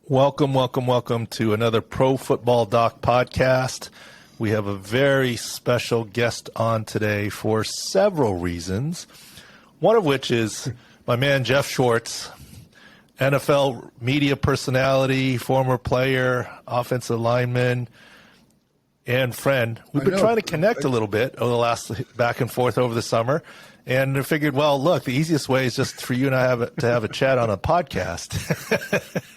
Welcome to another ProFootballDoc Podcast. We have a very special guest on today for several reasons, one of which is my man Geoff Schwartz, NFL media personality, former player, offensive lineman, and friend. We've been trying to connect a little bit over the last back and forth over the summer, and I figured, well, look, the easiest way is just for you and I to have a chat on a podcast.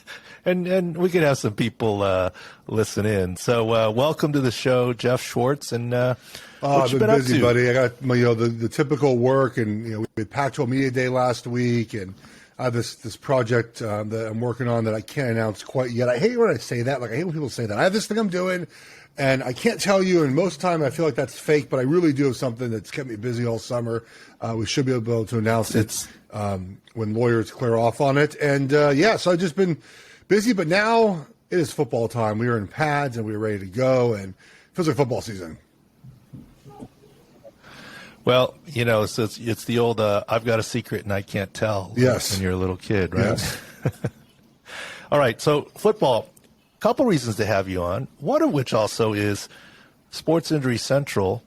And we could have some people listen in. So welcome to the show, Geoff Schwartz. And what you been busy, up to? buddy. I got the typical work, and we had Pac-12 Media Day last week, and I have this project that I'm working on that I can't announce quite yet. I hate when I say that. Like, I hate when people say that. I have this thing I'm doing, and I can't tell you. And most of the time, I feel like that's fake, but I really do have something that's kept me busy all summer. We should be able to announce it when lawyers clear off on it. And so I've just been busy, but now it is football time. We are in pads and we're ready to go, and it feels like football season. Well, so it's the old I've got a secret and I can't tell. Yes. When you're a little kid, right? Yes. All right, so football, a couple reasons to have you on, one of which also is Sports Injury Central.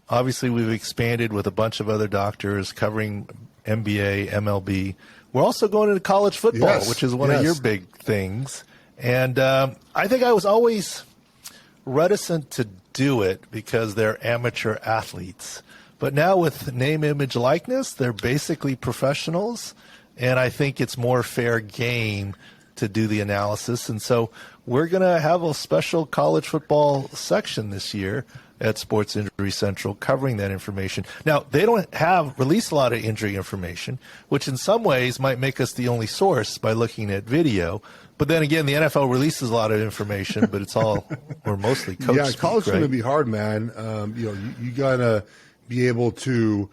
Obviously, we've expanded with a bunch of other doctors covering NBA, MLB. We're also going into college football, which is one of your big things. And I think I was always reticent to do it because they're amateur athletes. But now with name, image, likeness, they're basically professionals. And I think it's more fair game to do the analysis. And so we're going to have a special college football section this year at Sports Injury Central covering that information. Now, they don't release a lot of injury information, which in some ways might make us the only source by looking at video. But then again, the NFL releases a lot of information, but it's all or mostly coach Yeah, speak, college is right? going to be hard, man. You got to be able to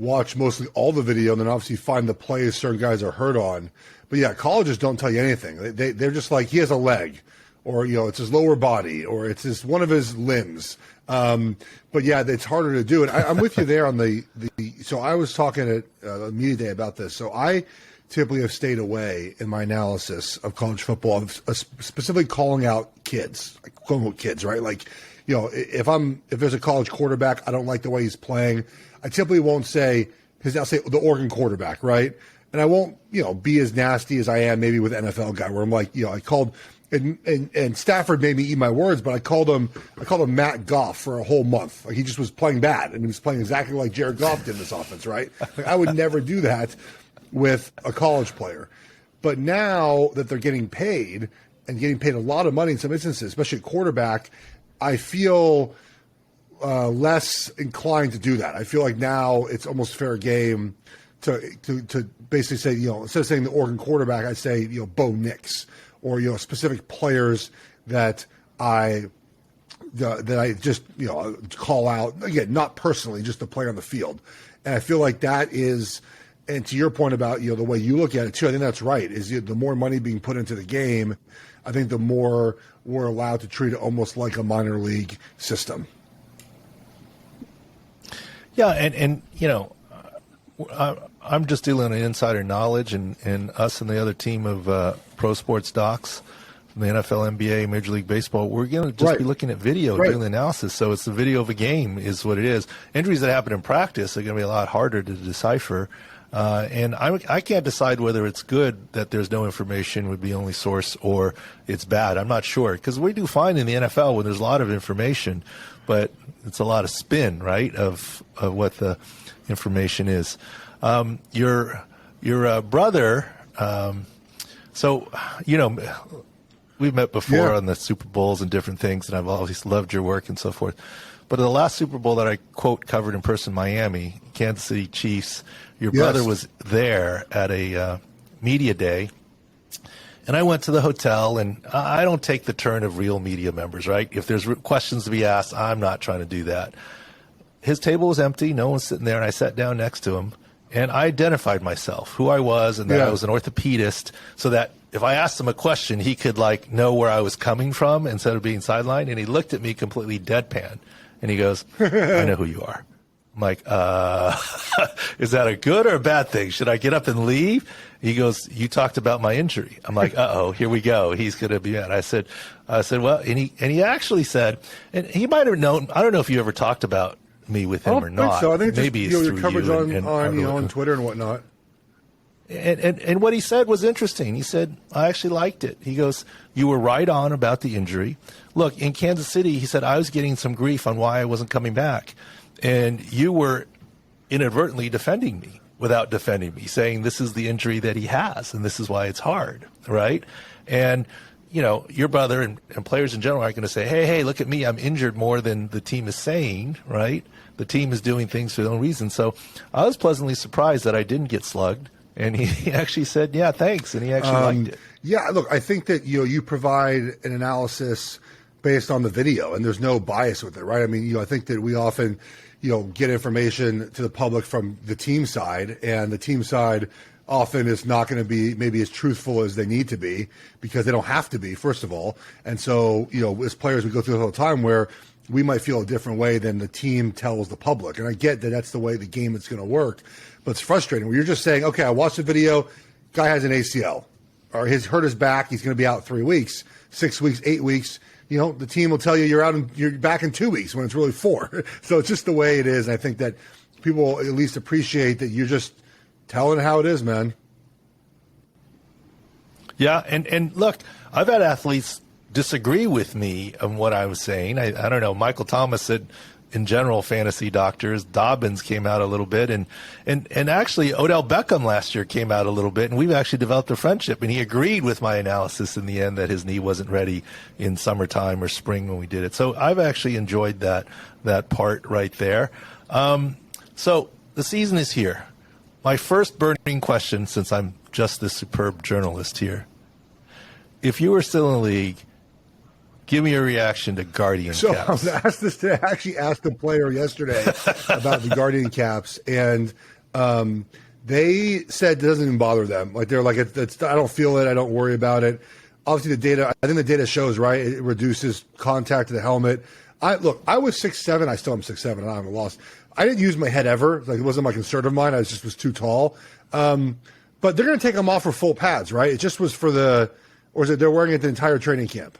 watch mostly all the video and then obviously find the plays certain guys are hurt on. But yeah, colleges don't tell you anything. They're just like, he has a leg, or it's his lower body, or it's one of his limbs. But yeah, it's harder to do it. I'm with you there on so I was talking at Media Day about this. So I typically have stayed away in my analysis of college football, specifically calling out kids, like, quote unquote kids, right? Like, if there's a college quarterback, I don't like the way he's playing, I typically won't say, because I'll say the Oregon quarterback, right? And I won't, be as nasty as I am maybe with NFL guy, where I'm like, I called. And Stafford made me eat my words, but I called him Matt Goff for a whole month. Like, he just was playing bad, and he was playing exactly like Jared Goff did in this offense, right? Like, I would never do that with a college player. But now that they're getting paid, and getting paid a lot of money in some instances, especially at quarterback, I feel less inclined to do that. I feel like now it's almost fair game to basically say, instead of saying the Oregon quarterback, I say, Bo Nix, or specific players that I just call out, again, not personally, just the player on the field. And I feel like that is, and to your point about the way you look at it too, I think that's right. Is the more money being put into the game, I think the more we're allowed to treat it almost like a minor league system. Yeah, and I'm just dealing in insider knowledge, and us and the other team of pro sports docs from the NFL, NBA, Major League Baseball, we're going to just be looking at video doing the analysis. So it's the video of a game is what it is. Injuries that happen in practice are going to be a lot harder to decipher. And I can't decide whether it's good that there's no information would be only source or it's bad. I'm not sure, because we do find in the NFL when there's a lot of information, but it's a lot of spin, right, of what the information is. Your brother, we've met before on the Super Bowls and different things, and I've always loved your work and so forth. But in the last Super Bowl that I, quote, covered in person, Miami, Kansas City Chiefs, your brother was there at a media day, and I went to the hotel, and I don't take the turn of real media members, right? If there's questions to be asked, I'm not trying to do that. His table was empty. No one's sitting there, and I sat down next to him, and I identified myself, who I was, and that I was an orthopedist, so that if I asked him a question, he could, know where I was coming from instead of being sidelined. And he looked at me completely deadpan, and he goes, I know who you are. I'm like, is that a good or a bad thing? Should I get up and leave? He goes, you talked about my injury. I'm like, uh-oh, here we go. He's going to be mad. I said, well, and he actually said, and he might have known, I don't know if you ever talked about me with him or not. So I think maybe just, it's your through coverage you on Twitter and whatnot. And what he said was interesting. He said, I actually liked it. He goes, you were right on about the injury. Look, in Kansas City, he said, I was getting some grief on why I wasn't coming back. And you were inadvertently defending me without defending me, saying this is the injury that he has and this is why it's hard, right? And, you know, your brother and players in general aren't going to say, hey, look at me, I'm injured more than the team is saying, right? The team is doing things for their own reason. So I was pleasantly surprised that I didn't get slugged. And he actually said, yeah, thanks. And he actually liked it. Yeah, look, I think that, you provide an analysis based on the video and there's no bias with it, right? I mean, I think that we often, get information to the public from the team side, and the team side often is not going to be maybe as truthful as they need to be because they don't have to be, first of all. And so, as players, we go through the whole time where we might feel a different way than the team tells the public. And I get that that's the way the game is going to work, but it's frustrating where you're just saying, okay, I watched the video, guy has an ACL, or he's hurt his back, he's going to be out 3 weeks, 6 weeks, 8 weeks. The team will tell you you're back in 2 weeks when it's really 4. So it's just the way it is. And I think that people at least appreciate that you're just telling how it is, man. Yeah, and look, I've had athletes disagree with me on what I was saying. I don't know. Michael Thomas said, in general, fantasy doctors. Dobbins came out a little bit, and actually Odell Beckham last year came out a little bit, and we've actually developed a friendship. And he agreed with my analysis in the end that his knee wasn't ready in summertime or spring when we did it. So I've actually enjoyed that part right there. So the season is here. My first burning question, since I'm just this superb journalist here, if you were still in the league, give me a reaction to Guardian caps. So I was asked this today. I actually asked a player yesterday about the Guardian caps, and they said it doesn't even bother them. Like they're like, it's I don't feel it. I don't worry about it. Obviously, I think the data shows, right, it reduces contact to the helmet. I was 6'7". I still am 6'7", and I haven't lost. I didn't use my head ever. Like it wasn't my concern of mine. I was too tall. But they're going to take them off for full pads, right? It just was for or is it they're wearing it the entire training camp?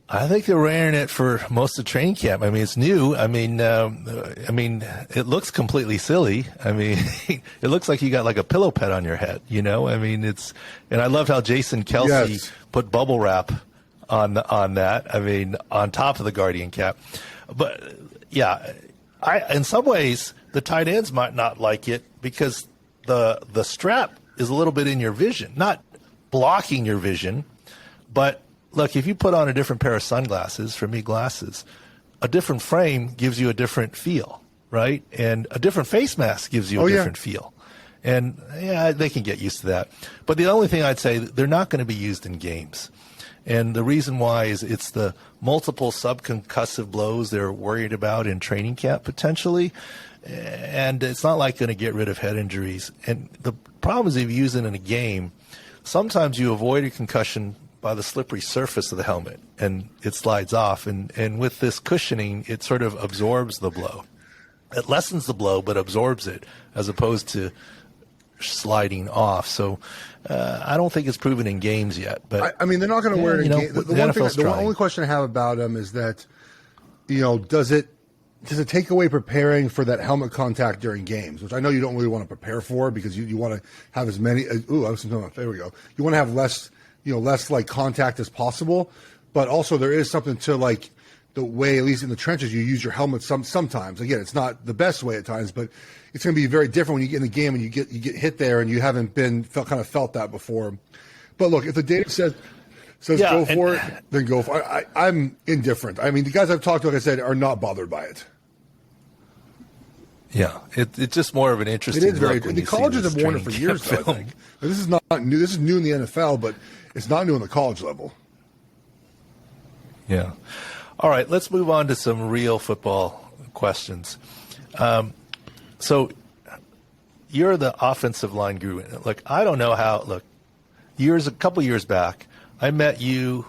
I think they're wearing it for most of training camp. I mean, it's new. I mean, it looks completely silly. I mean, it looks like you got like a pillow pet on your head, I mean, and I love how Jason Kelsey put bubble wrap on that. I mean, on top of the Guardian cap. But yeah, in some ways, the tight ends might not like it because the strap is a little bit in your vision, not blocking your vision, but look, if you put on a different pair of sunglasses, for me, glasses, a different frame gives you a different feel, right? And a different face mask gives you a different feel. And, yeah, they can get used to that. But the only thing I'd say, they're not going to be used in games. And the reason why is it's the multiple subconcussive blows they're worried about in training camp potentially. And it's not like going to get rid of head injuries. And the problem is if you use it in a game, sometimes you avoid a concussion by the slippery surface of the helmet, and it slides off. And with this cushioning, it sort of absorbs the blow. It lessens the blow, but absorbs it, as opposed to sliding off. So I don't think it's proven in games yet. But I mean, they're not going to wear it in games. The only question I have about them is that, does it take away preparing for that helmet contact during games, which I know you don't really want to prepare for because you want to have as many. There we go. You want to have less like contact as possible, but also there is something to like the way, at least in the trenches, you use your helmet sometimes. Again, it's not the best way at times, but it's going to be very different when you get in the game and you get hit there and you haven't felt that before. But look, if the data says go for it, then go for it. I'm indifferent. I mean, the guys I've talked to, like I said, are not bothered by it. Yeah, it's just more of an interesting. It is very. The colleges have worn it for years, though, I think. This is not new. This is new in the NFL, but it's not new on the college level. Yeah. All right, let's move on to some real football questions. So you're the offensive line guru. Look, I don't know how. Look, a couple years back, I met you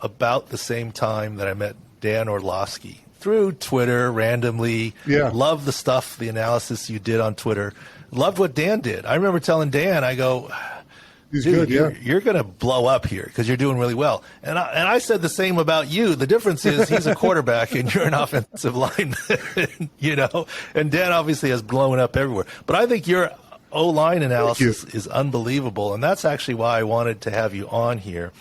about the same time that I met Dan Orlovsky through Twitter randomly. Yeah. Love the stuff, the analysis you did on Twitter. Loved what Dan did. I remember telling Dan, I go, He's dude, good, you're going to blow up here because you're doing really well. And I said the same about you. The difference is he's a quarterback and you're an offensive lineman, you know. And Dan obviously has blown up everywhere. But I think your O-line analysis is unbelievable, and that's actually why I wanted to have you on here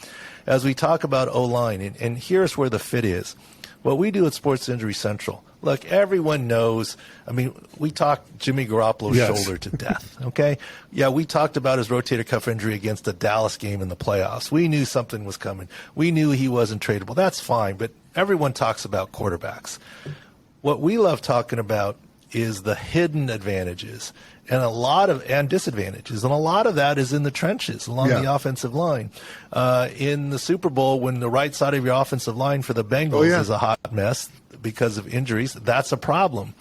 as we talk about O-line. And here's where the fit is. What we do at Sports Injury Central, look, everyone knows. I mean, we talked Jimmy Garoppolo's shoulder to death, okay? Yeah, we talked about his rotator cuff injury against the Dallas game in the playoffs. We knew something was coming. We knew he wasn't tradable. That's fine, but everyone talks about quarterbacks. What we love talking about is the hidden advantages and disadvantages, and a lot of that is in the trenches along the offensive line. In the Super Bowl, when the right side of your offensive line for the Bengals is a hot mess because of injuries, that's a problem.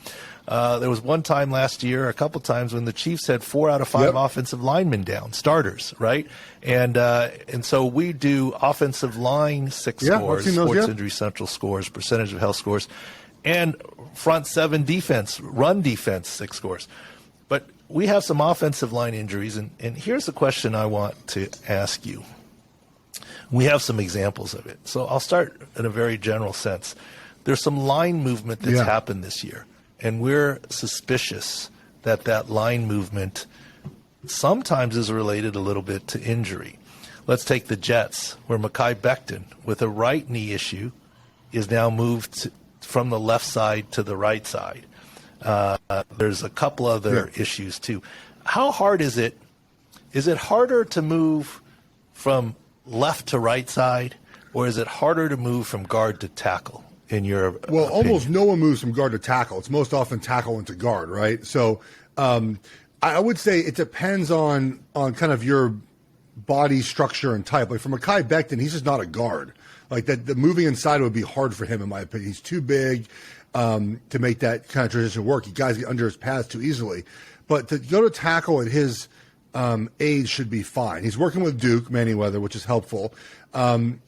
There was one time last year, a couple times, when the Chiefs had 4 out of 5 offensive linemen down, starters, right? And so we do offensive line scores, Sports Injury Central scores, percentage of health scores, and front 7 defense, run defense 6 scores. But we have some offensive line injuries, and here's the question I want to ask you. We have some examples of it. So I'll start in a very general sense. There's some line movement that's happened this year, and we're suspicious that that line movement sometimes is related a little bit to injury. Let's take the Jets, where Mekhi Becton, with a right knee issue, is now moved from the left side to the right side. There's a couple other issues too. How hard is it? Is it harder to move from left to right side, or is it harder to move from guard to tackle, in your opinion? Almost no one moves from guard to tackle. It's most often tackle into guard, right? So I would say it depends on kind of your body structure and type. Like for Mekhi Becton, he's just not a guard. Like that, the moving inside would be hard for him, in my opinion. He's too big to make that kind of transition work. You guys get under his pads too easily. But to go to tackle at his age should be fine. He's working with Duke Manyweather, which is helpful.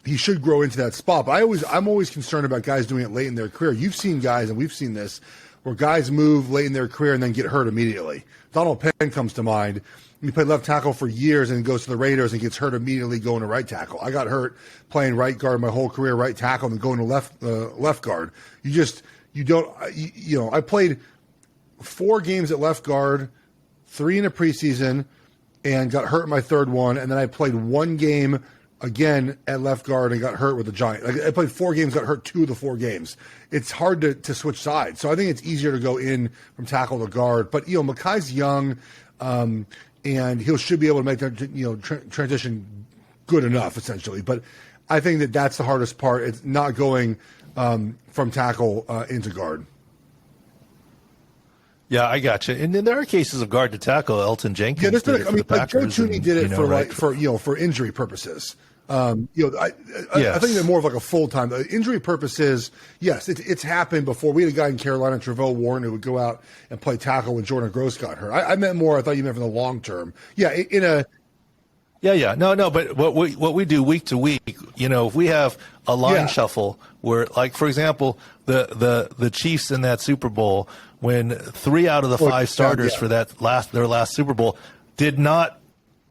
He should grow into that spot. But I'm always concerned about guys doing it late in their career. You've seen guys, and we've seen this, where guys move late in their career and then get hurt immediately. Donald Penn comes to mind. He played left tackle for years and goes to the Raiders and gets hurt immediately going to right tackle. I got hurt playing right guard my whole career, right tackle, and going to left guard. I played 4 games at left guard, 3 in a preseason, and got hurt in my 3rd one. And then I played 1 game again at left guard and got hurt with the Giants. I played 4 games, got hurt 2 of the 4 games. It's hard to switch sides. So I think it's easier to go in from tackle to guard. But, Mekhi's young, and he should be able to make that, transition good enough, essentially. But I think that's the hardest part. It's not going from tackle into guard. Yeah, I got you. And then there are cases of guard to tackle. Elton Jenkins did it for the Packers. Joe Tooney did it for injury purposes. I think they're more of like a full-time. Injury purposes, yes, it's happened before. We had a guy in Carolina, Trevell Warren, who would go out and play tackle when Jordan Gross got hurt. I thought you meant for the long term. Yeah, No, but what we do week to week, if we have a line shuffle where, like, for example, the Chiefs in that Super Bowl, when 3 out of the 5 starters for their last Super Bowl did not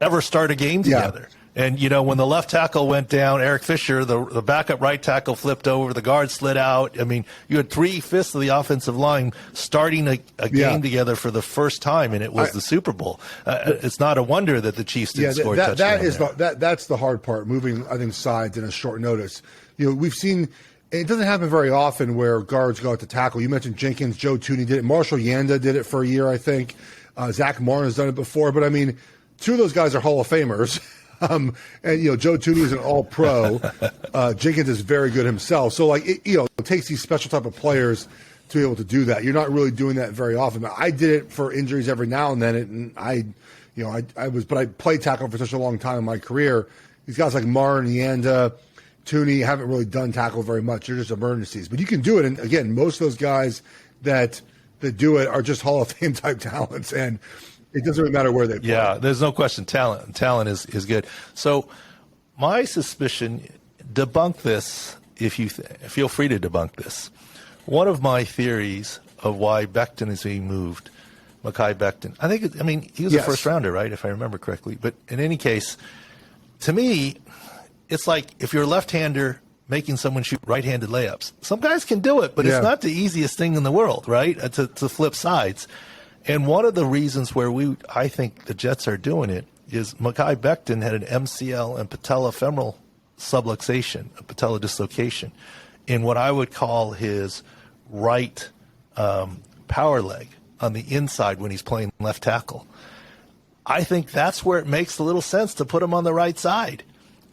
ever start a game together. And, when the left tackle went down, Eric Fisher, the backup right tackle flipped over, the guard slid out. I mean, you had 3/5 of the offensive line starting a game together for the first time, and it was the Super Bowl. It's not a wonder that the Chiefs didn't score a touchdown. That's the hard part, moving, I think, sides in a short notice. We've seen – it doesn't happen very often where guards go out to tackle. You mentioned Jenkins, Joe Tooney did it. Marshall Yanda did it for a year, I think. Zach Martin has done it before. But, 2 of those guys are Hall of Famers. And Joe Tooney is an all-pro. Jenkins is very good himself. So it takes these special type of players to be able to do that. You're not really doing that very often. I did it for injuries every now and then, and I played tackle for such a long time in my career. These guys like Martin, Yanda, Tooney haven't really done tackle very much. They're just emergencies, but you can do it. And again, most of those guys that do it are just Hall of Fame type talents, and it doesn't really matter where they play. Yeah, there's no question. Talent is good. So my suspicion, debunk this if you feel free to debunk this. one of my theories of why Becton is being moved, Mekhi Becton, he was a first rounder, right, if I remember correctly. But in any case, to me, it's like if you're a left-hander making someone shoot right-handed layups. Some guys can do it, but it's not the easiest thing in the world, right, to flip sides. And one of the reasons where I think the Jets are doing it is Mekhi Becton had an MCL and patellofemoral subluxation, a patella dislocation, in what I would call his right power leg on the inside when he's playing left tackle. I think that's where it makes a little sense to put him on the right side,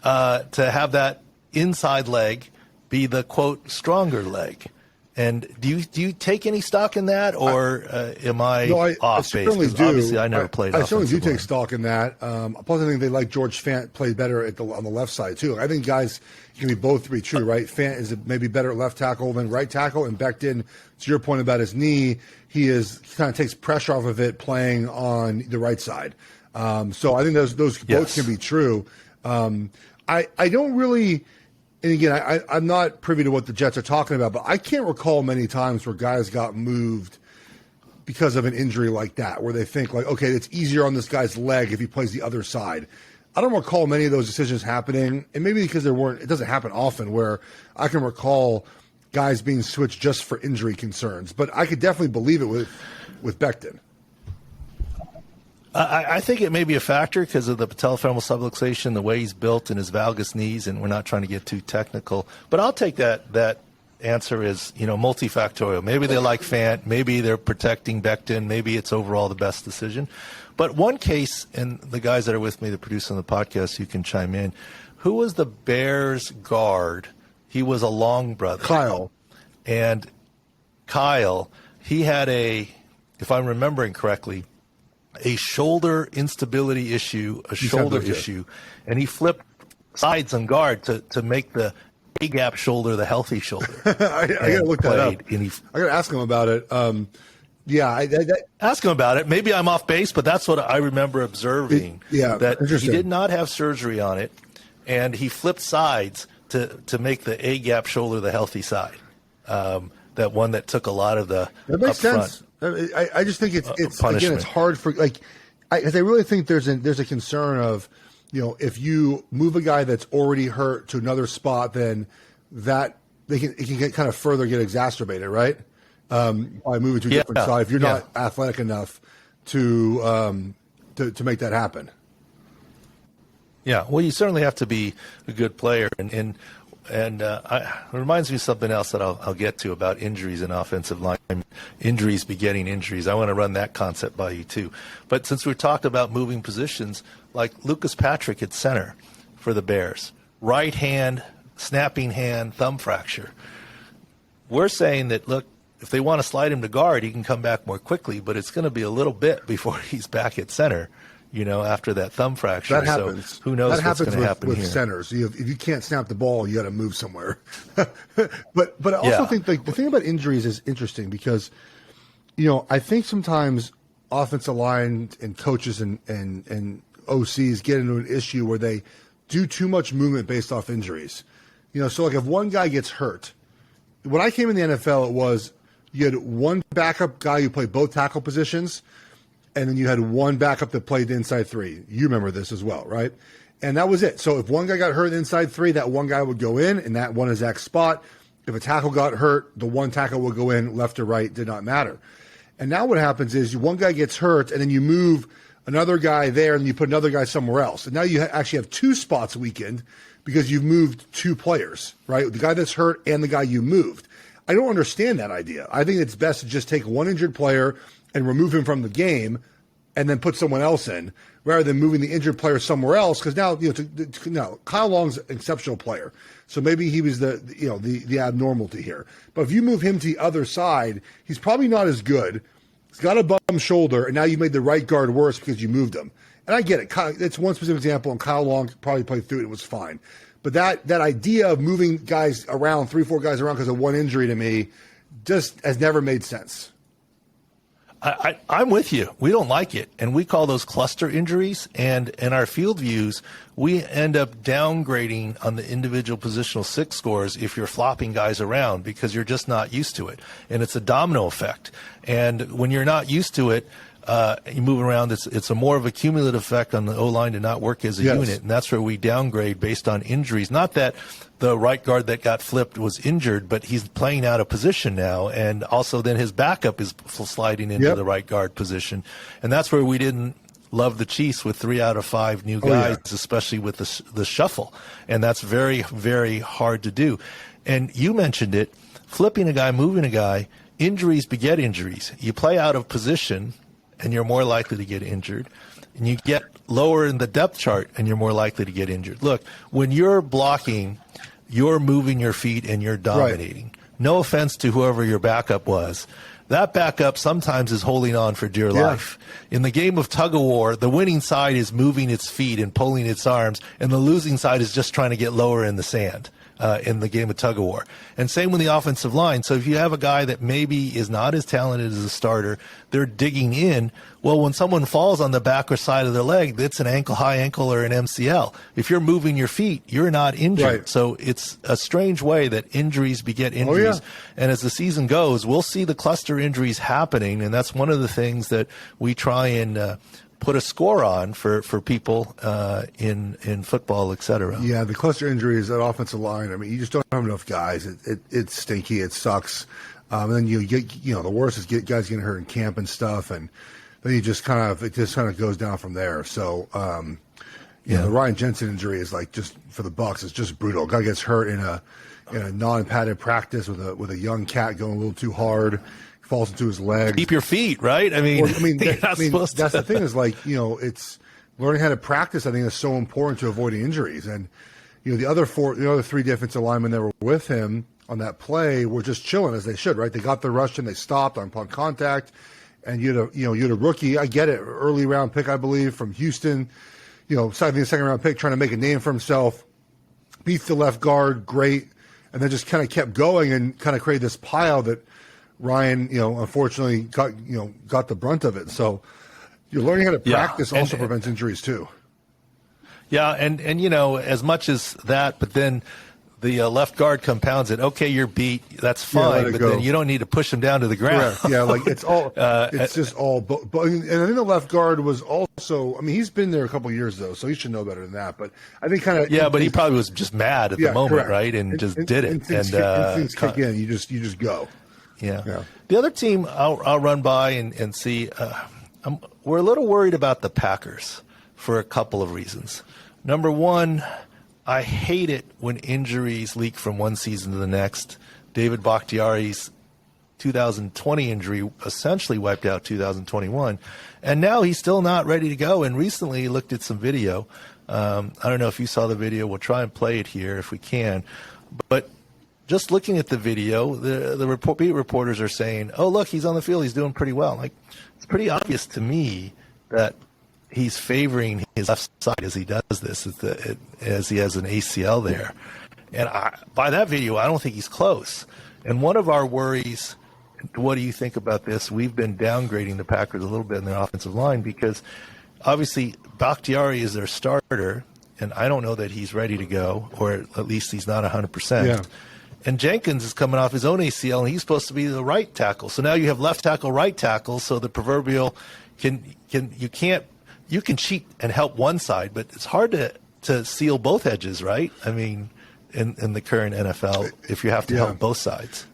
to have that inside leg be the, quote, stronger leg. And do you take any stock in that, or am I off base? Certainly do. Obviously, I never played. I certainly do take stock in that. Plus, I think they like George Fant played better on the left side too. I think guys can be both to be true, right? Fant is maybe better at left tackle than right tackle, and Becton, to your point about his knee, he kind of takes pressure off of it playing on the right side. So I think those both can be true. I don't really. And again, I'm not privy to what the Jets are talking about, but I can't recall many times where guys got moved because of an injury like that, where they think like, okay, it's easier on this guy's leg if he plays the other side. I don't recall many of those decisions happening, and maybe because it doesn't happen often, where I can recall guys being switched just for injury concerns. But I could definitely believe it with Becton. I think it may be a factor because of the patellofemoral subluxation, the way he's built, and his valgus knees, and we're not trying to get too technical. But I'll take that answer as, multifactorial. Maybe they like Fant, maybe they're protecting Becton, maybe it's overall the best decision. But one case, and the guys that are with me that produce on the podcast, you can chime in, who was the Bears guard? He was a long brother. Kyle. And Kyle, he had if I'm remembering correctly, a shoulder instability issue, and he flipped sides on guard to make the A-gap shoulder the healthy shoulder. I got to look that up. I got to ask him about it. Ask him about it. Maybe I'm off base, but that's what I remember observing. That he did not have surgery on it, and he flipped sides to make the A-gap shoulder the healthy side. That one that took a lot of the that makes sense. I just think it's again, it's hard for because I really think there's a concern of, if you move a guy that's already hurt to another spot, then that it can kind of further get exacerbated, right? By moving to a different side if you're not athletic enough to make that happen. Yeah, well, you certainly have to be a good player, and it reminds me of something else that I'll get to about injuries in offensive line, injuries begetting injuries. I want to run that concept by you too. But since we talked about moving positions, like Lucas Patrick at center for the Bears, right hand, snapping hand, thumb fracture. We're saying that, look, if they want to slide him to guard, he can come back more quickly, but it's going to be a little bit before he's back at center. After that thumb fracture. That happens. So who knows what's going to happen with here. Centers. If you can't snap the ball, you got to move somewhere. But I also think the thing about injuries is interesting because, I think sometimes offensive line and coaches and OCs get into an issue where they do too much movement based off injuries. So like if one guy gets hurt, when I came in the NFL, it was you had one backup guy who played both tackle positions, and then you had one backup that played the inside three. You remember this as well, right? And that was it. So if one guy got hurt in the inside three, that one guy would go in, and that one exact spot. If a tackle got hurt, the one tackle would go in, left or right, did not matter. And now what happens is one guy gets hurt, and then you move another guy there, and you put another guy somewhere else. And now you actually have two spots weakened because you've moved two players, right? The guy that's hurt and the guy you moved. I don't understand that idea. I think it's best to just take one injured player and remove him from the game and then put someone else in rather than moving the injured player somewhere else. Because now, Kyle Long's an exceptional player. So maybe he was the abnormality here. But if you move him to the other side, he's probably not as good. He's got a bum shoulder, and now you made the right guard worse because you moved him. And I get it. It's one specific example, and Kyle Long probably played through it. It was fine. But that idea of moving guys around, 3-4 guys around because of one injury to me just has never made sense. I'm with you. We don't like it, and we call those cluster injuries. And in our field views, we end up downgrading on the individual positional six scores if you're flopping guys around because you're just not used to it, and it's a domino effect. And when you're not used to it, you move around. It's a more of a cumulative effect on the O-line to not work as a unit, and that's where we downgrade based on injuries. Not that the right guard that got flipped was injured, but he's playing out of position now, and also then his backup is sliding into the right guard position, and that's where we didn't love the Chiefs with 3 out of 5 new guys, especially with the shuffle, and that's very, very hard to do. And you mentioned it, flipping a guy, moving a guy, injuries beget injuries. You play out of position, and you're more likely to get injured, and you get lower in the depth chart, and you're more likely to get injured. Look, when you're blocking, you're moving your feet and you're dominating. Right. No offense to whoever your backup was. That backup sometimes is holding on for dear life. In the game of tug of war, the winning side is moving its feet and pulling its arms, and the losing side is just trying to get lower in the sand. In the game of tug of war. And same with the offensive line. So if you have a guy that maybe is not as talented as a starter, they're digging in. Well, when someone falls on the back or side of their leg, it's an high ankle or an MCL. If you're moving your feet, you're not injured. Right. So it's a strange way that injuries beget injuries. And as the season goes, we'll see the cluster injuries happening. And that's one of the things that we try and put a score on for people in football, et cetera. Yeah, the cluster injuries at offensive line, I mean, you just don't have enough guys. It's stinky. It sucks. And then you get, the worst is guys getting hurt in camp and stuff, and then it just kind of goes down from there. So, the Ryan Jensen injury is like just for the Bucs, it's just brutal. Guy gets hurt in a non-padded practice with a young cat going a little too hard. Falls into his leg. Keep your feet, right? I mean, that's the thing is it's learning how to practice. I think is so important to avoiding injuries. And the other 3 defensive linemen that were with him on that play were just chilling as they should, right? They got the rush and they stopped upon contact. And you had a rookie. I get it, early round pick, I believe, from Houston. Second round pick, trying to make a name for himself. Beats the left guard, great, and then just kind of kept going and kind of created this pile that Ryan, unfortunately got the brunt of it. So you're learning how to practice also prevents injuries too. Yeah, and as much as that, but then the left guard compounds it. Okay, you're beat. That's fine, but then you don't need to push him down to the ground. Correct. Yeah, it's all. It's just all. But and I think the left guard was also. I mean, he's been there a couple of years though, so he should know better than that. But I think kind of. Yeah, but he probably was just mad at the moment, correct. Right, and just did it. And things kick in. You just go. Yeah. The other team I'll run by and see, we're a little worried about the Packers for a couple of reasons. Number one, I hate it when injuries leak from one season to the next. David Bakhtiari's 2020 injury essentially wiped out 2021, and now he's still not ready to go. And recently he looked at some video. I don't know if you saw the video. We'll try and play it here if we can. But just looking at the video, the beat reporters are saying, "Oh, look, he's on the field. He's doing pretty well." Like, it's pretty obvious to me that he's favoring his left side as he does this, as he has an ACL there. And by that video, I don't think he's close. And one of our worries, what do you think about this? We've been downgrading the Packers a little bit in their offensive line because obviously Bakhtiari is their starter, and I don't know that he's ready to go, or at least he's not 100%. Yeah. And Jenkins is coming off his own ACL, and he's supposed to be the right tackle. So now you have left tackle, right tackle. So the proverbial you can cheat and help one side, but it's hard to seal both edges, right? I mean, in the current NFL, if you have to help both sides.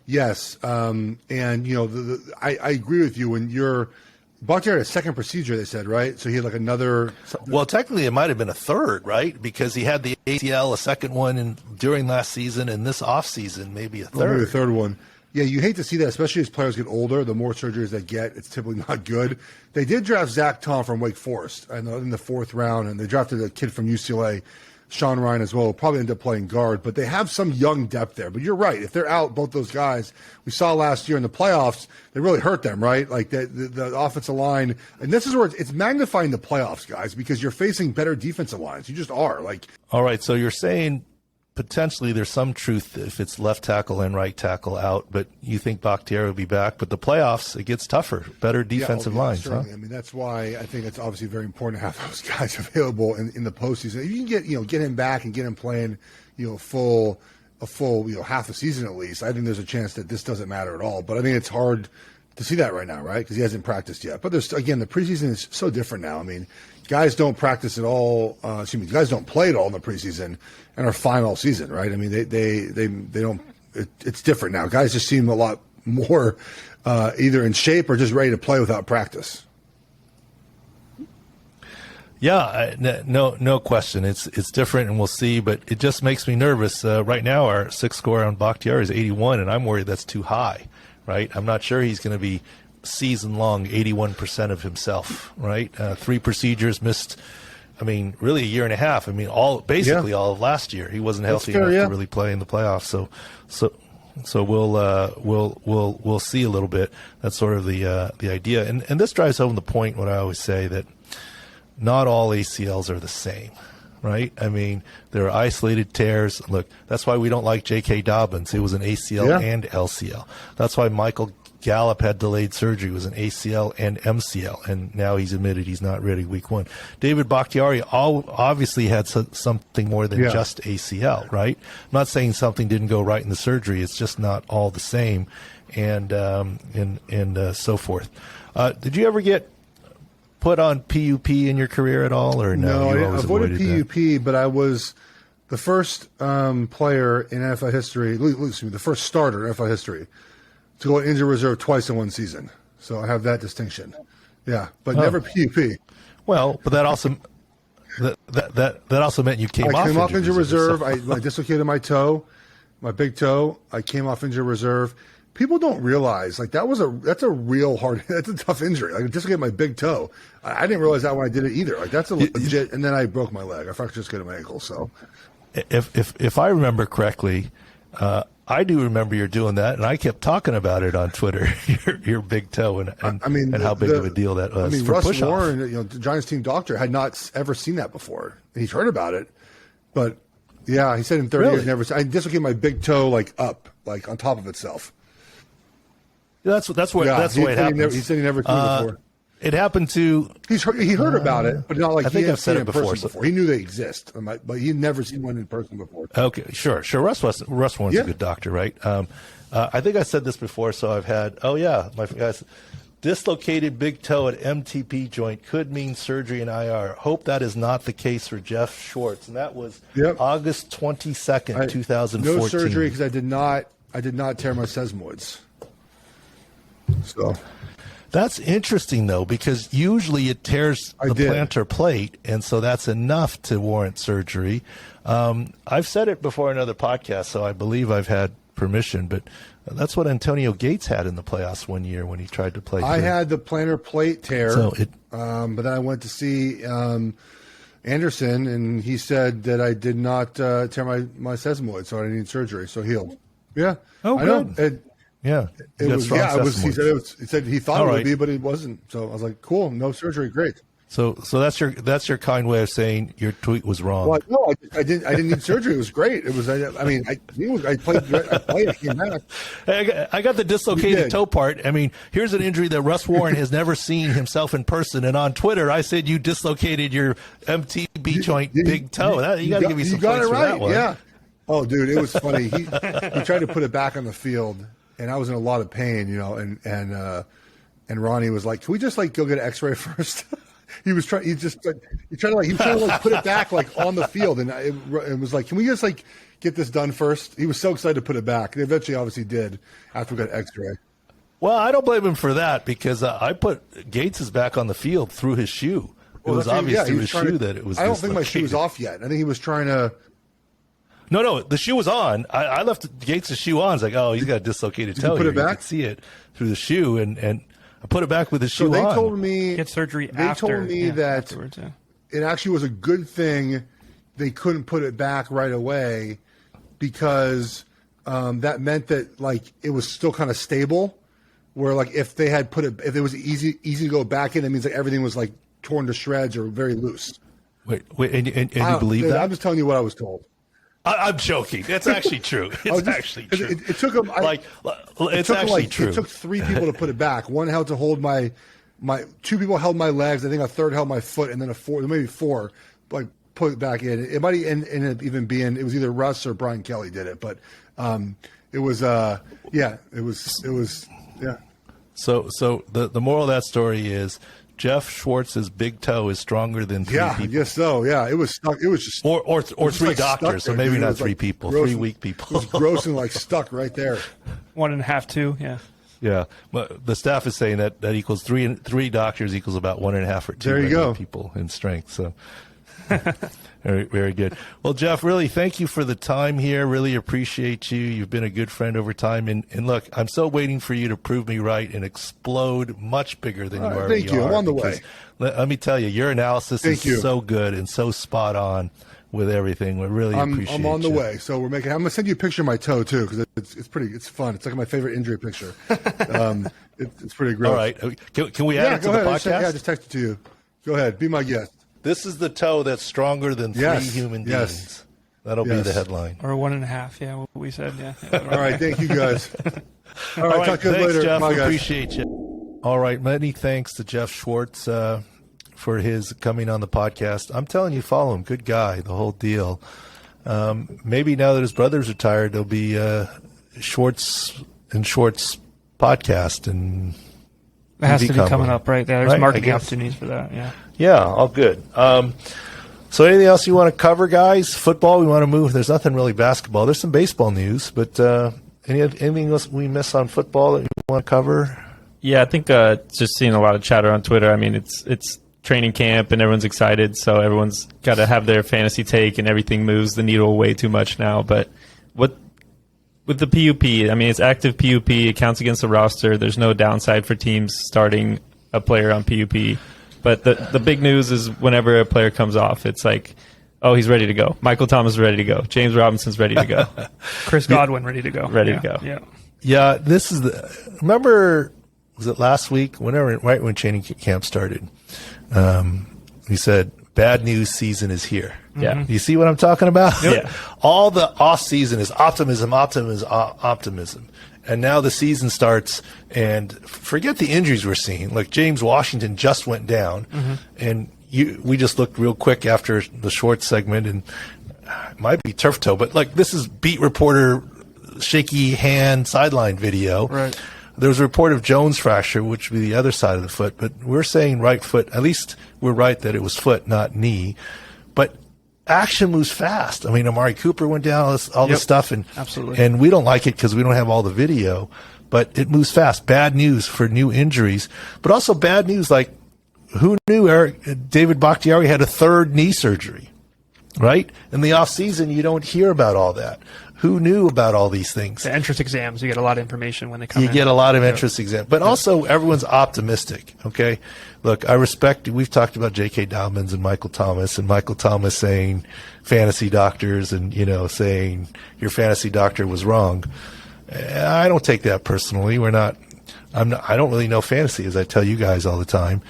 Yes, and I agree with you when you're. Bakhtiari had a second procedure, they said, right? So he had like another. Well, technically, it might have been a third, right? Because he had the ACL, a second one during last season, and this offseason, maybe a third. Maybe a third one. Yeah, you hate to see that, especially as players get older. The more surgeries they get, it's typically not good. They did draft Zach Tom from Wake Forest in the 4th round, and they drafted a kid from UCLA, Sean Ryan, as well. Will probably end up playing guard, but they have some young depth there. But you're right. If they're out, both those guys, we saw last year in the playoffs, they really hurt them, right? Like the offensive line. And this is where it's magnifying the playoffs, guys, because you're facing better defensive lines. You just are. All right, so you're saying potentially there's some truth if it's left tackle and right tackle out, but you think Bakhtiari will be back. But the playoffs, it gets tougher, better defensive lines. Huh? I mean, that's why I think it's obviously very important to have those guys available in the postseason. If you can get him back and get him playing, a full half a season at least, I think there's a chance that this doesn't matter at all. But I think it's hard to see that right now, right? Because he hasn't practiced yet. But the preseason is so different now. I mean, guys don't practice at all. Guys don't play at all in the preseason and are fine all season, right? I mean, they don't. It's different now. Guys just seem a lot more either in shape or just ready to play without practice. Yeah, no question. It's different, and we'll see. But it just makes me nervous. Right now, our 6 score on Bakhtiari is 81, and I'm worried that's too high. Right? I'm not sure he's going to be season-long 81% of himself. Right? 3 procedures, missed. I mean, really a year and a half. I mean, all of last year he wasn't healthy enough to really play in the playoffs. So we'll see a little bit. That's sort of the idea. And this drives home the point what I always say, that not all ACLs are the same, right? I mean, there are isolated tears. Look, that's why we don't like J.K. Dobbins. It was an ACL and LCL. That's why Michael Gallup had delayed surgery. It was an ACL and MCL, and now he's admitted he's not ready week 1. David Bakhtiari obviously had something more than just ACL, right? I'm not saying something didn't go right in the surgery. It's just not all the same, and so forth. Did you ever get put on PUP in your career at all, or no? I avoided PUP, but I was the first player in NFL history, the first starter in NFL history to go injured reserve twice in one season. So I have that distinction. Yeah, but never PUP. Well, but that also that also meant you came off injured reserve. I dislocated my toe, my big toe. I came off injured reserve. People don't realize that's a real hard, that's a tough injury. Like, I dislocated my big toe. I didn't realize that when I did it either. Like, that's a legit. And then I broke my leg. I fractured dislocated my ankle. So, if I remember correctly, I do remember you're doing that, and I kept talking about it on Twitter. your big toe and how big of a deal that was. I mean, for Russ push-off. Warren, the Giants team doctor, had not ever seen that before. He's heard about it, but yeah, he said in 30 years never. I dislocated my big toe up, on top of itself. That's the way it happens. He said he never seen it before. It happened to. He heard about it, but not like I think I've said it in before. He knew they exist, but he'd never seen one in person before. Okay, sure. Russ Warren's a good doctor, right? I think I said this before, so I've had. Oh yeah, my guys. Dislocated big toe at MTP joint could mean surgery in IR. Hope that is not the case for Geoff Schwartz, and that was August 22nd, 2014. No surgery because I did not tear my sesamoids. So that's interesting, though, because usually it tears the plantar plate, and so that's enough to warrant surgery. I've said it before in other podcasts, so I believe I've had permission, but that's what Antonio Gates had in the playoffs one year when he tried to play. I had the plantar plate tear, but then I went to see Anderson, and he said that I did not tear my sesamoid, so I didn't need surgery, so healed. Yeah. Oh, good. Yeah, it was. Yeah, it was. He said he thought it would be, but it wasn't. So I was like, "Cool, no surgery, great." So that's your kind way of saying your tweet was wrong. Well, no, I didn't need surgery. It was great. It was. I played. I came back. I got the dislocated toe part. I mean, here's an injury that Russ Warren has never seen himself in person. And on Twitter, I said you dislocated your MTB joint big toe. You got to give me some points for that one. Yeah. Oh, dude, it was funny. He tried to put it back on the field. And I was in a lot of pain, and Ronnie was like, "Can we just go get an X-ray first?" He was trying to put it back on the field, and it was like, "Can we just get this done first?" He was so excited to put it back. They eventually, obviously, did after we got an X-ray. Well, I don't blame him for that because I put Gates's back on the field through his shoe. It was obvious through his shoe that it was. I don't think my shoe was off yet. I think he was trying to. No, the shoe was on. I left Gates' shoe on. I was like, oh, he's got a dislocated toe. Did you put it back? You could see it through the shoe, and I put it back with the shoe on. So they told me get surgery. They told me that it actually was a good thing they couldn't put it back right away because that meant that it was still kind of stable. Where if they had if it was easy to go back in, it means everything was torn to shreds or very loose. Wait, and you believe that? I'm just telling you what I was told. I'm joking. It's actually true. It's actually true. It took him it's actually true. It took 3 people to put it back. One held to hold my 2 people held my legs. I think a third held my foot, and then maybe 4 like put it back in. It might even being it was either Russ or Brian Kelly did it, but it was yeah. So the moral of that story is Geoff Schwartz's big toe is stronger than 3 people. Yeah, I guess so. Yeah, it was stuck. It was just or 3 doctors. So maybe not 3 people. Gross, 3 weak people. It was gross and stuck right there. 1.5, 2. Yeah. Yeah, but the staff is saying that equals 3 doctors equals about 1.5 or 2 there you go. people in strength. So. Very, very good. Well, Geoff, really, thank you for the time here. Really appreciate you. You've been a good friend over time. And look, I'm still waiting for you to prove me right and explode much bigger than you already are. Thank you. I'm on the way. Let me tell you, your analysis is so good and so spot on with everything. We really appreciate it. I'm on the way. So I'm going to send you a picture of my toe, too, because it's fun. It's like my favorite injury picture. It's pretty gross. All right. Can we add it to the podcast? Just text it to you. Go ahead. Be my guest. This is the toe that's stronger than 3 human beings. Yes. That'll be the headline. Or 1.5, yeah, what we said, yeah. All right, thank you guys. All right, talk to you thanks, later. Geoff. Bye, guys. Appreciate you. All right, many thanks to Geoff Schwartz for his coming on the podcast. I'm telling you, follow him. Good guy, the whole deal. Maybe now that his brother's retired, there'll be Schwartz and Schwartz podcast and it has to be coming up, right? Yeah, there's marketing opportunities for that, yeah. Yeah, all good. So anything else you want to cover, guys? Football, we want to move. There's nothing really basketball. There's some baseball news, but anything else we miss on football that you want to cover? Yeah, I think just seeing a lot of chatter on Twitter. I mean, it's training camp and everyone's excited, so everyone's got to have their fantasy take and everything moves the needle way too much now. But with the PUP, I mean, it's active PUP. It counts against the roster. There's no downside for teams starting a player on PUP. But the big news is whenever a player comes off, it's like, oh, he's ready to go. Michael Thomas is ready to go. James Robinson's ready to go. Chris Godwin ready to go. Ready to go. Yeah. Yeah, this is remember, was it last week? Right when training camp started, he said, bad news season is here. Yeah. You see what I'm talking about? Yeah. All the off season is optimism. And now the season starts, and forget the injuries we're seeing. Like James Washington just went down, and we just looked real quick after the Schwartz segment, and it might be turf toe, but this is beat reporter shaky hand sideline video. Right. There was a report of Jones fracture, which would be the other side of the foot, but we're saying right foot. At least we're right that it was foot, not knee. But action moves fast. I mean, Amari Cooper went down, all this stuff, and absolutely. And we don't like it because we don't have all the video, but it moves fast. Bad news for new injuries, but also bad news. Like, who knew David Bakhtiari had a 3rd knee surgery, right? In the off season, you don't hear about all that. Who knew about all these things? The entrance exams, you get a lot of information when they come in. You get a lot of entrance exams. But also, everyone's optimistic, okay? Look, I respect, we've talked about J.K. Dobbins and Michael Thomas saying fantasy doctors and, saying your fantasy doctor was wrong. I don't take that personally. I don't really know fantasy, as I tell you guys all the time.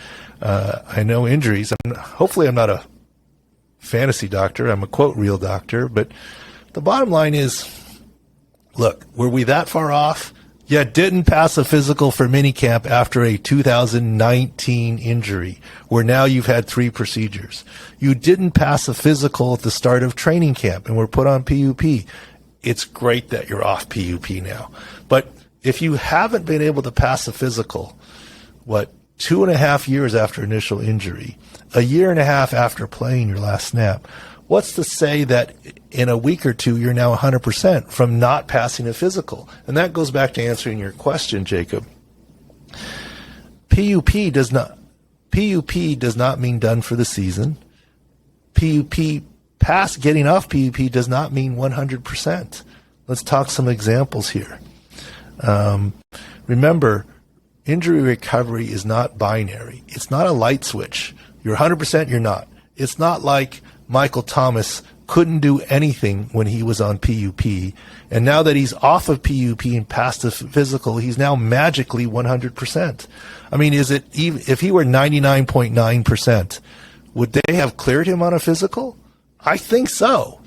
I know injuries. Hopefully I'm not a fantasy doctor. I'm a, quote, real doctor. But the bottom line is, look, were we that far off? You didn't pass a physical for minicamp after a 2019 injury, where now you've had 3 procedures. You didn't pass a physical at the start of training camp and were put on PUP. It's great that you're off PUP now. But if you haven't been able to pass a physical, 2.5 years after initial injury, a year and a half after playing your last snap, what's to say that in a week or two you're now 100% from not passing a physical? And that goes back to answering your question, Jacob. PUP does not mean done for the season. Getting off PUP does not mean 100%. Let's talk some examples here. Remember, injury recovery is not binary. It's not a light switch. You're 100%, you're not. It's not like Michael Thomas couldn't do anything when he was on PUP, and now that he's off of PUP and past the physical, he's now magically 100%. I mean, if he were 99.9%, would they have cleared him on a physical? I think so.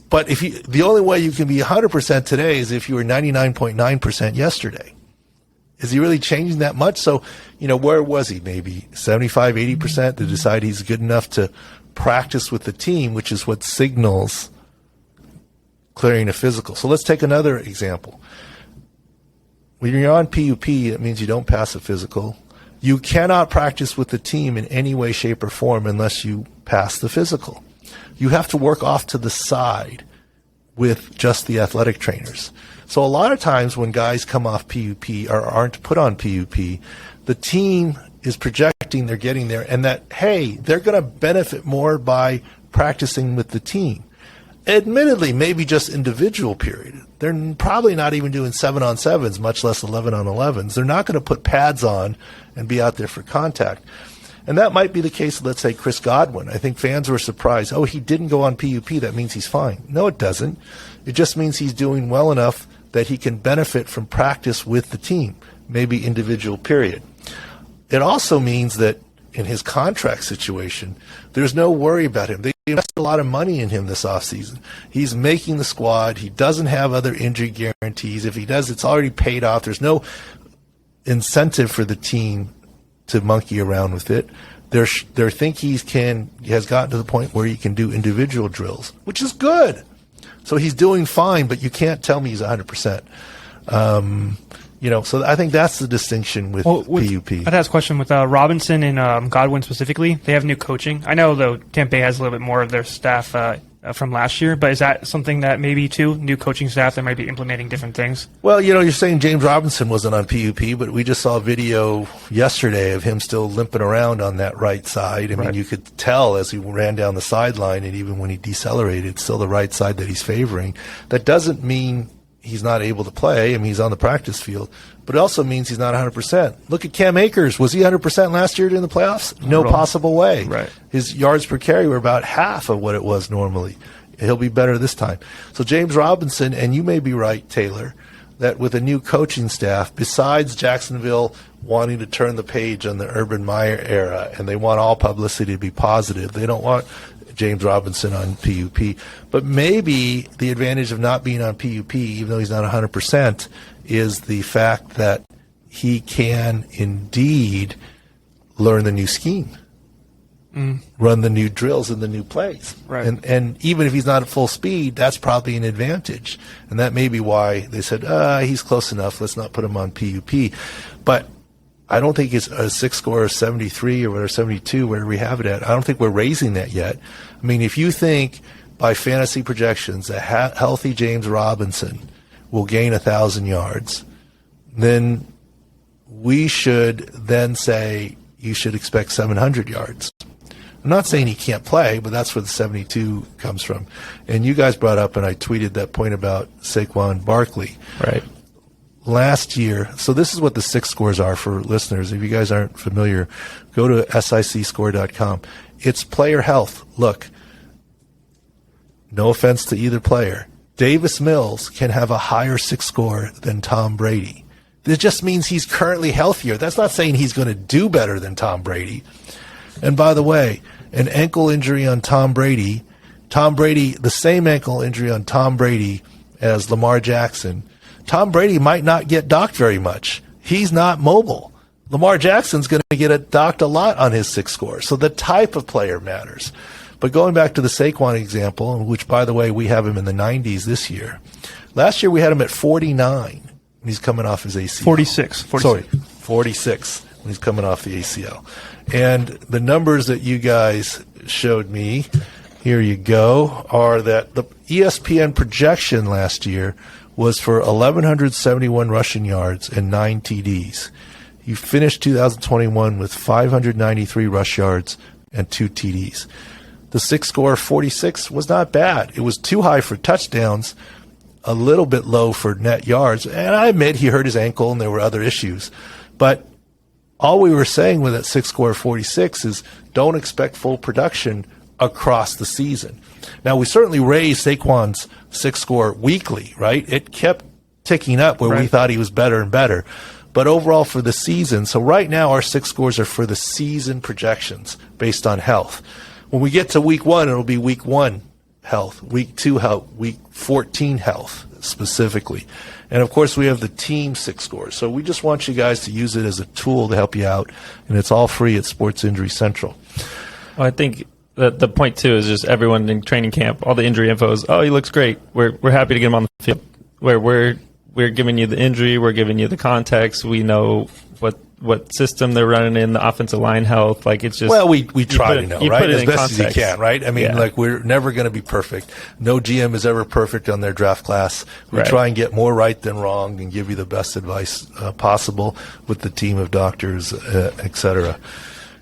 But the only way you can be 100% today is if you were 99.9% yesterday. Is he really changing that much? So, where was he? Maybe 75, 80% to decide he's good enough to practice with the team, which is what signals clearing a physical. So let's take another example. When you're on PUP, it means you don't pass a physical. You cannot practice with the team in any way, shape, or form unless you pass the physical. You have to work off to the side with just the athletic trainers. So a lot of times when guys come off PUP or aren't put on PUP, the team is projecting they're getting there and that, hey, they're going to benefit more by practicing with the team. Admittedly, maybe just individual period. They're probably not even doing 7-on-7s, much less 11-on-11s. They're not going to put pads on and be out there for contact. And that might be the case, let's say, Chris Godwin. I think fans were surprised. Oh, he didn't go on PUP. That means he's fine. No, it doesn't. It just means he's doing well enough that he can benefit from practice with the team, maybe individual period. It also means that in his contract situation, there's no worry about him. They invested a lot of money in him this offseason. He's making the squad. He doesn't have other injury guarantees. If he does, it's already paid off. There's no incentive for the team to monkey around with it. They think he has gotten to the point where he can do individual drills, which is good. So he's doing fine, but you can't tell me he's 100%. So I think that's the distinction with PUP. I'd ask a question with Robinson and Godwin specifically. They have new coaching. I know, though, Tampa Bay has a little bit more of their staff from last year, but is that something that maybe, too, new coaching staff that might be implementing different things? Well, you're saying James Robinson wasn't on PUP, but we just saw a video yesterday of him still limping around on that right side. I mean, you could tell as he ran down the sideline, and even when he decelerated, it's still the right side that he's favoring. That doesn't mean he's not able to play. I mean, he's on the practice field. But it also means he's not 100%. Look at Cam Akers. Was he 100% last year in the playoffs? No possible way. Right. His yards per carry were about half of what it was normally. He'll be better this time. So James Robinson, and you may be right, Taylor, that with a new coaching staff, besides Jacksonville wanting to turn the page on the Urban Meyer era, and they want all publicity to be positive, they don't want James Robinson on PUP. But maybe the advantage of not being on PUP, even though he's not 100%, is the fact that he can indeed learn the new scheme, run the new drills and the new plays. Right. And even if he's not at full speed, that's probably an advantage. And that may be why they said, he's close enough, let's not put him on PUP. But I don't think it's a 6 score of 73 or whatever, 72, where we have it at. I don't think we're raising that yet. I mean, if you think by fantasy projections that healthy James Robinson will gain 1,000 yards, then we should then say you should expect 700 yards. I'm not saying he can't play, but that's where the 72 comes from. And you guys brought up, and I tweeted that point about Saquon Barkley. Right. Last year, so this is what the 6 scores are for listeners. If you guys aren't familiar, go to sicscore.com. It's player health. Look, no offense to either player, Davis Mills can have a higher 6 score than Tom Brady. It just means he's currently healthier. That's not saying he's going to do better than Tom Brady. And by the way, an ankle injury on Tom Brady, the same ankle injury on Tom Brady as Lamar Jackson, Tom Brady might not get docked very much. He's not mobile. Lamar Jackson's going to get docked a lot on his 6 score. So the type of player matters. But going back to the Saquon example, which, by the way, we have him in the 90s this year. Last year we had him at 49 when he's coming off his ACL. 46. Sorry, 46 when he's coming off the ACL. And the numbers that you guys showed me, here you go, are that the ESPN projection last year was for 1,171 rushing yards and 9 TDs. He finished 2021 with 593 rush yards and 2 TDs. The 6 score 46 was not bad. It was too high for touchdowns, a little bit low for net yards. And I admit he hurt his ankle and there were other issues. But all we were saying with that 6 score 46 is don't expect full production across the season. Now, we certainly raised Saquon's 6 score weekly, right? It kept ticking up where we thought he was better and better. But overall for the season, so right now our 6 scores are for the season projections based on health. When we get to week 1, it'll be week 1 health, week 2 health, week 14 health specifically. And of course, we have the team 6 scores. So we just want you guys to use it as a tool to help you out. And it's all free at Sports Injury Central. Well, I think the point too is just everyone in training camp, all the injury info is, oh, he looks great. We're happy to get him on the field. Where we're giving you the injury, we're giving you the context. We know what system they're running in, the offensive line health. Like, it's just, well, we try to know, right, as best as you can, right? I mean, Yeah. like, we're never going to be perfect. No GM is ever perfect on their draft class. We Right. try and get more right than wrong and give you the best advice possible with the team of doctors, et cetera.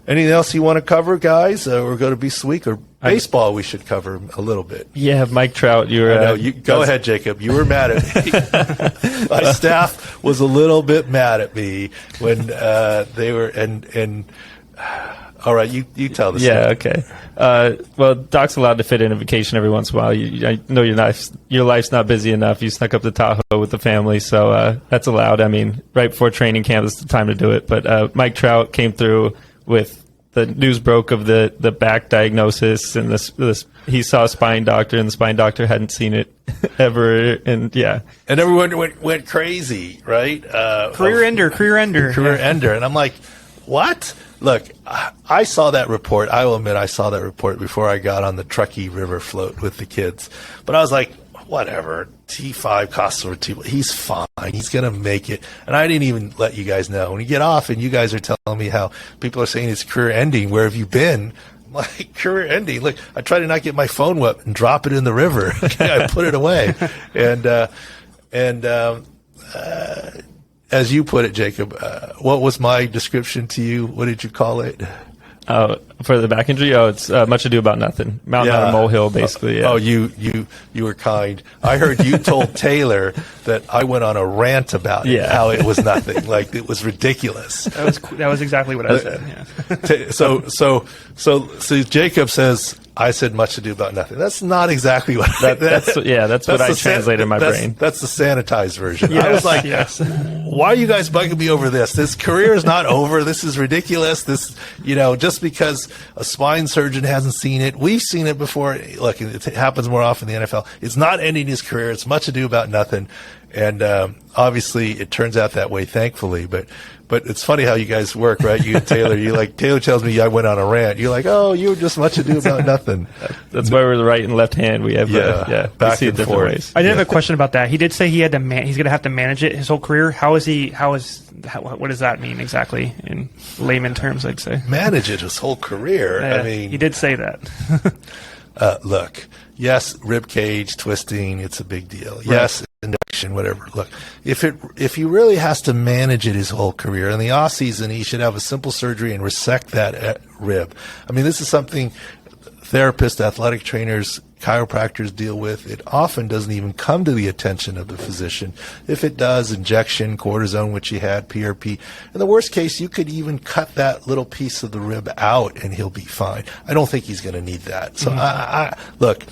Anything else you want to cover, guys? We're going to be sweet, or baseball we should cover a little bit. Yeah, Mike Trout. You were. I know, go ahead, Jacob. You were mad at me. My staff was a little bit mad at me when they were and. All right, you tell the story. Yeah, okay. Well, Doc's allowed to fit in a vacation every once in a while. I know your life's not busy enough. You snuck up to Tahoe with the family, so that's allowed. I mean, right before training camp is the time to do it. But Mike Trout came through with the news broke of the back diagnosis, and this he saw a spine doctor, and the spine doctor hadn't seen it ever, and yeah. And everyone went crazy, right? Career ender. And I'm like, what? Look, I saw that report. I will admit I saw that report before I got on the Truckee River float with the kids. But I was like, whatever, T5 costs over T. He's fine. He's going to make it. And I didn't even let you guys know. When you get off and you guys are telling me how people are saying it's career ending, where have you been? I'm like, career ending. Look, I try to not get my phone wet and drop it in the river. I put it away. And as you put it, Jacob, what was my description to you? What did you call it? For the back injury, it's much ado about nothing. Mountain on a molehill, basically. Yeah. Oh, you were kind. I heard you told Taylor that I went on a rant about it, how it was nothing, like it was ridiculous. That was exactly what I said. Yeah. So Jacob says, I said much ado about nothing. That's not exactly what that's what I translated in my brain. That's the sanitized version. Yes, I was like, yes. Why are you guys bugging me over this? This career is not over. This is ridiculous. This, just because a spine surgeon hasn't seen it, we've seen it before. Look, it happens more often in the NFL. It's not ending his career. It's much ado about nothing. And obviously, it turns out that way, thankfully. But it's funny how you guys work, right? You and Taylor. Taylor tells me I went on a rant. You're like, oh, you were just much ado about nothing. That's why we're the right and left hand. We have back we and forth. Ways. I did have a question about that. He did say he's going to have to manage it his whole career. What does that mean exactly in layman terms? I'd say manage it his whole career. I mean, he did say that. Look, yes, rib cage twisting, it's a big deal. Right. Yes, induction, whatever. Look, if he really has to manage it his whole career, in the off season he should have a simple surgery and resect that rib. I mean, this is something therapists, athletic trainers, chiropractors deal with. It often doesn't even come to the attention of the physician. If it does, injection, cortisone, which he had, PRP. In the worst case, you could even cut that little piece of the rib out and he'll be fine. I don't think he's going to need that. So look,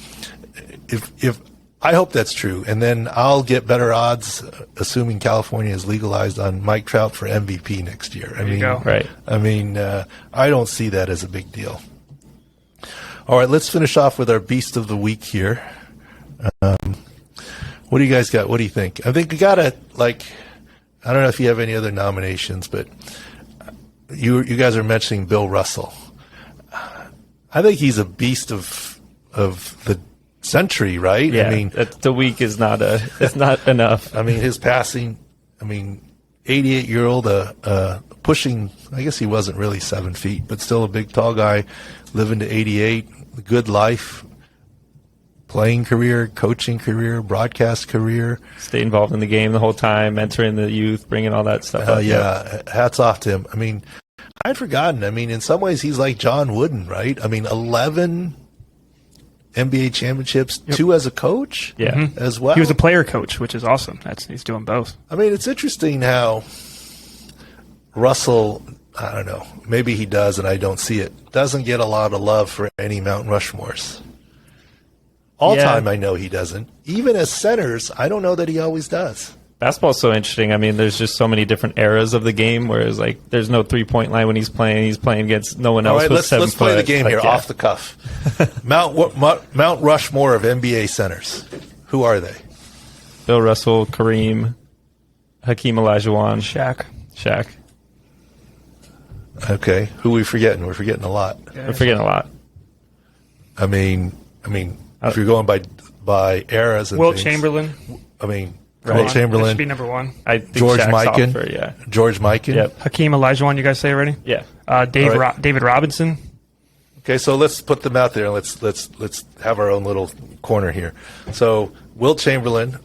if I hope that's true, and then I'll get better odds, assuming California is legalized, on Mike Trout for MVP next year. There you go. Right. I mean, I don't see that as a big deal. All right, let's finish off with our Beast of the Week here. What do you guys got? What do you think? I think we got to, I don't know if you have any other nominations, but you guys are mentioning Bill Russell. I think he's a beast of the century, right? Yeah, I mean, the week is it's not enough. I mean, his passing, 88-year-old, pushing, I guess he wasn't really 7 feet, but still a big, tall guy, living to 88, good life, playing career, coaching career, broadcast career. Stay involved in the game the whole time, mentoring the youth, bringing all that stuff up. Yeah, hats off to him. I mean, I'd forgotten. I mean, in some ways, he's like John Wooden, right? I mean, 11 NBA championships, 2 as a coach as well. He was a player coach, which is awesome. He's doing both. I mean, it's interesting how Russell, I don't know, maybe he does and I don't see it, doesn't get a lot of love for any Mount Rushmores. All time, I know he doesn't. Even as centers, I don't know that he always does. Basketball's so interesting. I mean, there's just so many different eras of the game, whereas like there's no 3-point line when he's playing. He's playing against no one else. All right, with let's play the game like, here off the cuff. Mount Rushmore of NBA centers. Who are they? Bill Russell, Kareem, Hakeem Olajuwon, Shaq. Okay, who are we forgetting? We're forgetting a lot. We're forgetting a lot. I mean, if you're going by eras and Wilt things, Chamberlain. I mean, Right. Wilt That Chamberlain, should be number one. I think George Shaq's Mikan. off for, yeah. George Mikan. Yep. Hakeem Olajuwon, you guys say already? Yeah. Dave All right. David Robinson. Okay, so let's put them out there and let's have our own little corner here. So Wilt Chamberlain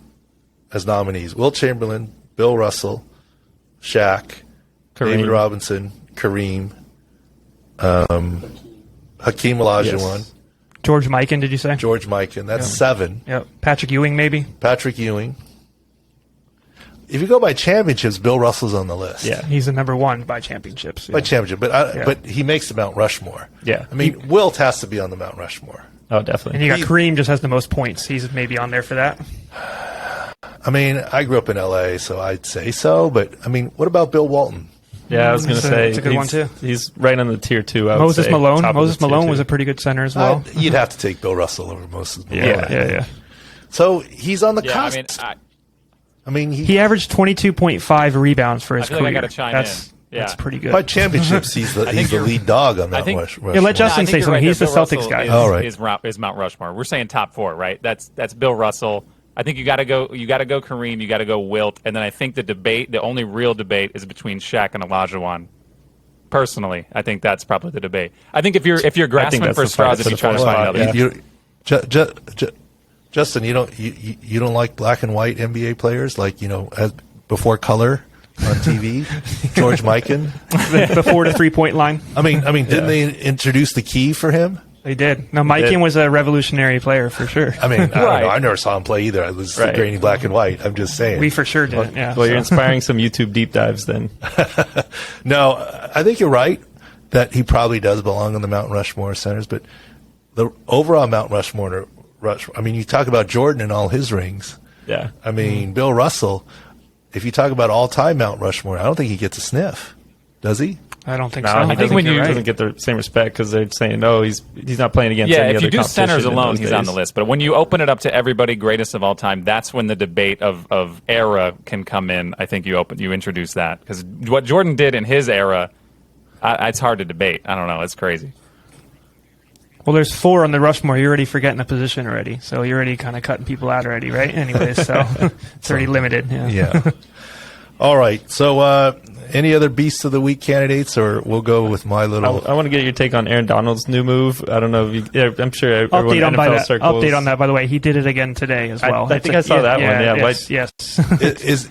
as nominees: Wilt Chamberlain, Bill Russell, Shaq, David Robinson, Kareem, Hakeem Olajuwon, Yes. George Mikan, did you say? George Mikan. That's 7. Yep. Patrick Ewing, maybe? Patrick Ewing. If you go by championships, Bill Russell's on the list. Yeah. He's the number one by championships. By Yeah. championship, but he makes the Mount Rushmore. Yeah. I mean, Wilt has to be on the Mount Rushmore. Oh, And definitely. you got Kareem just has the most points. He's maybe on there for that. I mean, I grew up in L.A., so I'd say so. But, I mean, what about Bill Walton? Yeah, I was going to say it's a good one, too. He's right on the tier 2. I would Moses say, Malone. top of Moses the tier Malone 2. was a pretty good center as well. You'd have to take Bill Russell over Moses Malone. Yeah. So he's on the Yeah, I cusp. mean, I mean, He averaged 22.5 rebounds for his I feel like I career. gotta chime that's, in. Yeah. That's pretty good. by championships, he's the lead dog on that Rushmore. Yeah, let Justin I think say you're something. right He's that the Bill Celtics Russell guy. All right. is Mount Rushmore. We're saying top 4, right? That's Bill Russell. I think you got to go Kareem, you got to go Wilt, and then I think the only real debate is between Shaq and Olajuwon. Personally, I think that's probably the debate. I think if you're grasping that's for the straws, fight if you for try the to fourth find spot, others. Justin, you don't like black and white NBA players like before color on TV? George Mikan. Before the 3-point line. I mean, didn't they introduce the key for him? They did. No, Mikan was a revolutionary player for sure. I mean, I don't Right. know. I never saw him play either. I was Right. grainy black and white. I'm just saying. We for sure did. Yeah. Well, you're inspiring some YouTube deep dives then. No, I think you're right that he probably does belong on the Mount Rushmore centers, but the overall Mount Rushmore, I mean, you talk about Jordan and all his rings. Yeah. I mean, Bill Russell, if you talk about all-time Mount Rushmore, I don't think he gets a sniff. Does he? I don't think No, so. I think when he you- doesn't get the same respect because they're saying, no, he's not playing against Yeah, any if other you do competition centers in alone, those he's on the days. list. But when you open it up to everybody greatest of all time, that's when the debate of era can come in. I think you introduce that because what Jordan did in his era, it's hard to debate. I don't know. It's crazy. Well, there's 4 on the Rushmore. You're already forgetting the position already. So you're already kind of cutting people out already, right? Anyways, so it's already limited. Yeah. All right. So, any other Beasts of the Week candidates, or we'll go with my little. I want to get your take on Aaron Donald's new move. I don't know if I'm sure everyone in NFL circles. Update on that, by the way. He did it again today as well. I think I saw that one. Yeah. Yes.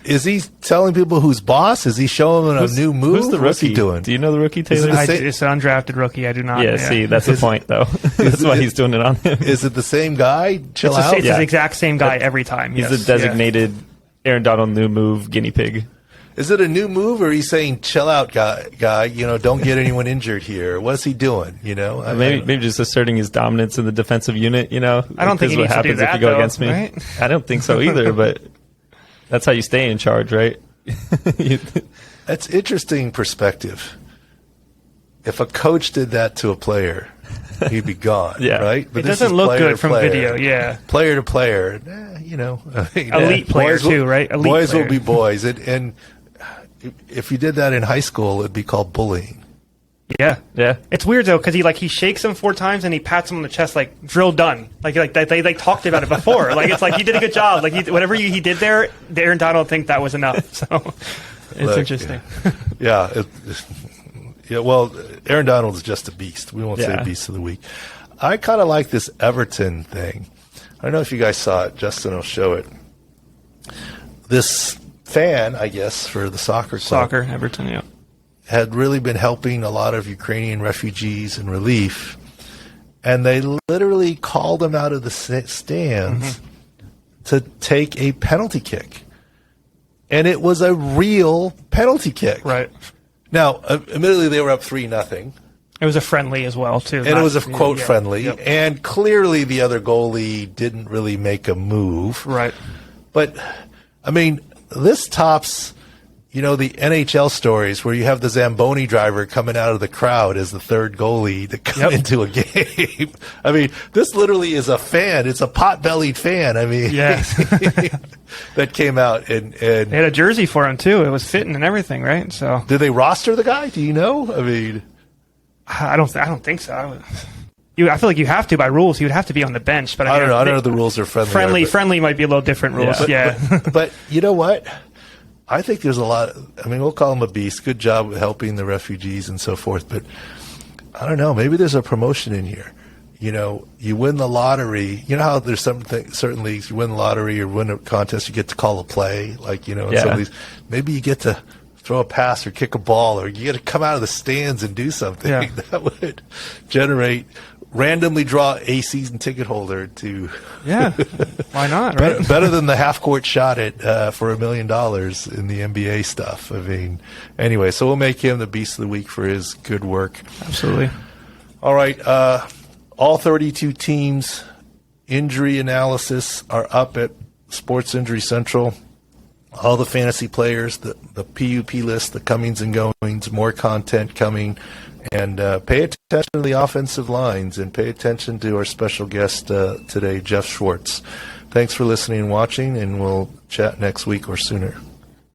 Is he telling people who's boss? Is he showing them a new move? Who's the What's rookie? he doing? Do you know the rookie, Taylor? It's an undrafted rookie. I do not. Yeah, see, that's the point, though. That's why he's doing it on him. Is it the same guy? Chill out. It's the exact same guy every time. He's yes. the designated Aaron Donald new move guinea pig. Is it a new move, or he's saying, "Chill out, guy"? Don't get anyone injured here. What's he doing? Maybe just asserting his dominance in the defensive unit. I don't think he what needs to do happens that, if you go though, against me. right? I don't think so either. But that's how you stay in charge, right? That's interesting perspective. If a coach did that to a player, he'd be gone. Yeah. Right. It doesn't look good from video. Yeah. Player to player, Elite player too, right? Elite boys player. will be boys, and if you did that in high school, it'd be called bullying. Yeah. Yeah. It's weird though because he shakes him 4 times and he pats him on the chest like drill done. Like they talked about it before. Like it's like you did a good job. Like whatever he did there, Aaron Donald think that was enough. So it's Look, interesting. Yeah. Well, Aaron Donald is just a beast. We won't say Beast of the Week. I kind of like this Everton thing. I don't know if you guys saw it. Justin will show it. This fan, I guess, for the soccer club Everton, yeah. had really been helping a lot of Ukrainian refugees in relief. And they literally called them out of the stands to take a penalty kick. And it was a real penalty kick. Right. Now, admittedly, they were up 3-0. It was a friendly as well too. And it was a quote friendly. Yep. And clearly the other goalie didn't really make a move. Right. But, I mean, this tops, the NHL stories where you have the Zamboni driver coming out of the crowd as the third goalie to come into a game. I mean, this literally is a fan. It's a pot-bellied fan. I mean, that came out and they had a jersey for him too. It was fitting and everything, right? So, did they roster the guy? Do you know? I mean, I don't think so. I feel like you have to by rules. He would have to be on the bench. But I don't know. I don't know if the rules are friendly. Friendly might be a little different rules. But you know what? I think there's a lot. We'll call him a beast. Good job helping the refugees and so forth. But I don't know. Maybe there's a promotion in here. You win the lottery. You know how there's certain leagues, you win the lottery or win a contest, you get to call a play. Like, in some of these, maybe you get to throw a pass or kick a ball, or you get to come out of the stands and do something that would randomly draw a season ticket holder to. Yeah, why not? Right? Better than the half court shot at for $1 million in the NBA stuff. Anyway, so we'll make him the Beast of the Week for his good work. Absolutely. All right, all 32 teams injury analysis are up at Sports Injury Central. All the fantasy players, the PUP list, the comings and goings, more content coming. And pay attention to the offensive lines and pay attention to our special guest today, Geoff Schwartz. Thanks for listening and watching, and we'll chat next week or sooner.